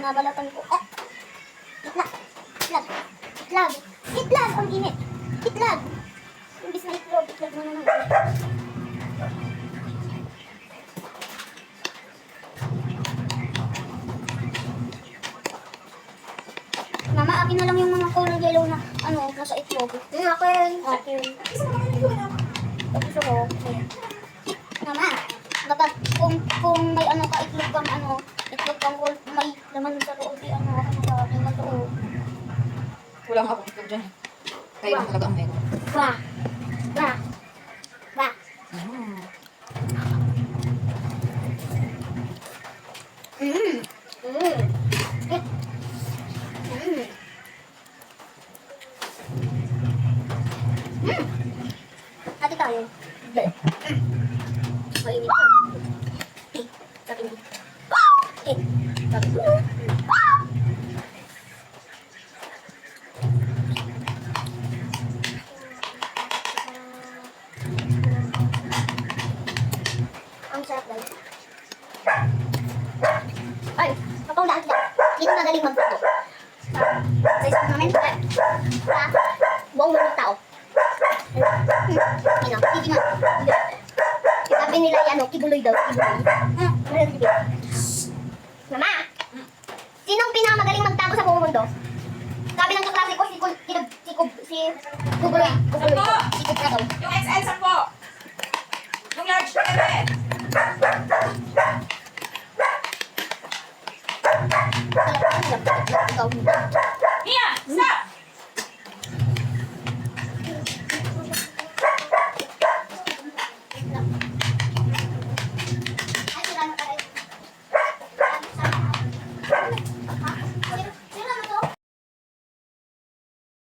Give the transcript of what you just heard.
Binabalatan ko. Itlag. Itlag. Itlag. Itlag. Ang init. Itlag. Imbis na itlog. Itlag mo naman. Mama, akin na lang yung mga kulay yellow na ano, nasa itlog. Akin. Akin. Gusto ko. Mama, kapag kung may ano ka itlog kang may laman sa loob, ano ka, laman sa loob. Wala nga akong itlog dyan. Kaya lang talaga ang meron. Wah. Wah. Wah. Hati tayo. Mainit ka. Sabi mo. Sabi mo. Ang sarap daw. Ay, papaulaan kita. Dito magaling magputo. Sa isang namin, buong mga tao. Hindi nga. Sabi nila yan, kibuloy daw, kibuloy. Mama, sinong pinakamagaling magtago sa buong mundo? Sabi ng kaklase ko, si Kubuloy. Si Kubuloy na daw. Yung XL